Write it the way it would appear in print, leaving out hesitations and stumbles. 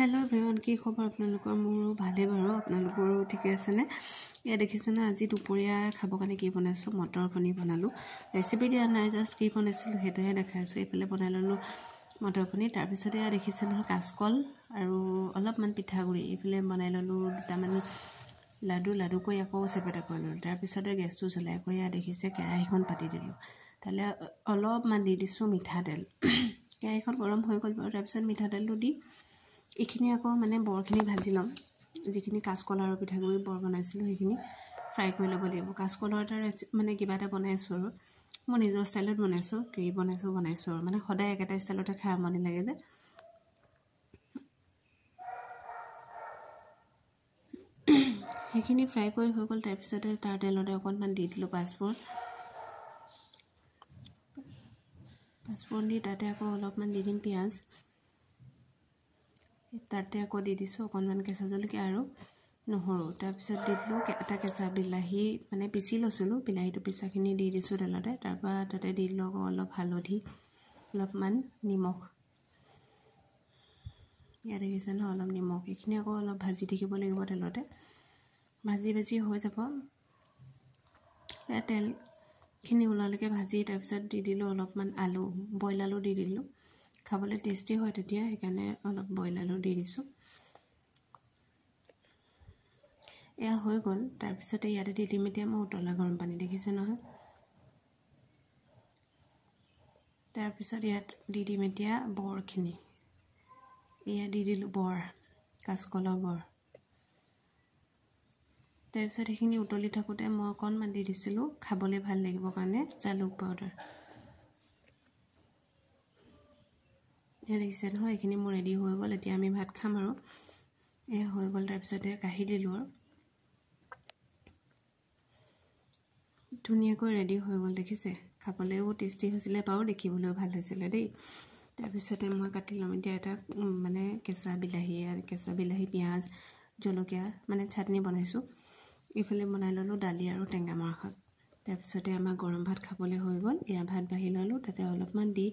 hello everyone की खबर आपनालोকৰ মোৰ ভালে বাৰু आपनाলোকৰ ঠিক আছে নে এ দেখিছে না আজি দুপৰীয়া খাব কাৰণে কি বনাইছো মটৰ পনীৰ বনালো ৰেচিপি দিয়া নাই জাস্ট কি বনাইছিলো হেটোহে দেখাইছো এফালে বনাই ললো মটৰ পনীৰ তাৰ পিছতে দেখিছে না কাচকল আৰু অলপমান পিঠাগুৰি এফালে বনাই ললো দুটামান লাডু কৈ আকৌ চেপেটা কৰিলো তাৰ পিছতে গেছটো জ্বলাই কৈ দেখিছে কেৰাহীখন পাতি দিলো তালে অলপমান দি দিছো মিঠাতেল কেৰাহীখন গৰম হৈ গল তাৰ পিছত মিঠাতেলটো দি এখিনি আকৌ মানে বৰখিনি ভাজি লম যিখিনি কাচকল আৰু পিঠাগুৰি বৰ বনাইছিলো সেইখিনি ফ্ৰাই কৰি লব লাগিব কাচকলৰ এটা মানে কিবা এটা বনাইছো আৰু মই নিজৰ ষ্টাইলত বনাইছো কি বনাইছো আৰু মানে সদায় একেটা ষ্টাইলতে খাই আমনি লাগে যে সেইখিনি ফ্ৰাই কৰি হৈ গল তাৰ পিছতে তাৰ তেলতে অকণমান দি দিলো পাঁচফোৰণ দি তাতে আকৌ অলপমান দি দিম পিয়াজ তাতে আকৌ দি দিছো অকণমান কেঁচা জলকীয়া আৰু নহৰু তাৰ পিছত দি দিলো এটা কেঁচা বিলাহী মানে পিছি লৈছিলো বিলাহীটো পিছাখিনি দি দিছো তেলতে তাৰপা তাতে দি দিলো অলপ হালধি অলপমান নিমখ ইয়াতে দেখিছে ন অলপ নিমখ এইখিনি আকৌ অলপ ভাজি থাকিব লাগিব তেলতে ভাজি হৈ যাব এই তেল খিনি ওলালৈকে ভাজি তাৰ পিছত দি দিলো অলপমান আলু বইল আলু দি দিলো খাবলৈ টেস্টি হয় তেতিয়া সেইকাৰণে অলপ বইল আলু দি দিছো এয়া হৈ গল তাৰ পিছতে ইয়াতে দি দিম এতিয়া মই উতলা গৰম পানী দেখিছে নহয় তাৰ পিছত ইয়াত দি দিম এতিয়া বৰখিনি এয়া দি দিলো বৰ কাচকলৰ বৰ তাৰ পিছত সেইখিনি উতলি থাকোতে মই অকণমান দি দিছিলো খাবলৈ ভাল লাগিব কাৰণে জালুক পাউডাৰ দেখিছে নহয় এইখিনি মোৰ ৰেডি হৈ গল এতিয়া আমি ভাত খাম আৰু এ হৈ গল তাৰ পিছতে কাঢ়ি দিলো আৰু ধুনিয়াকৈ ৰেডি হৈ গল দেখিছে খাবলৈও টেস্টি হৈছিলে পাও দেখিবলৈও ভাল হৈছিলে দেই তাৰ পিছতে মই কাটি লম এতিয়া এটা মানে কেঁচা বিলাহী পিয়াজ জলকীয়া মানে চাটনি বনাইছো ইফালে বনাই ললো দালি আৰু টেঙা মৰা শাক তাৰ পিছতে আমাৰ গৰম ভাত খাবলৈ হৈ গল এয়া ভাত বাঢ়ি ললো তাতে অলপমান দি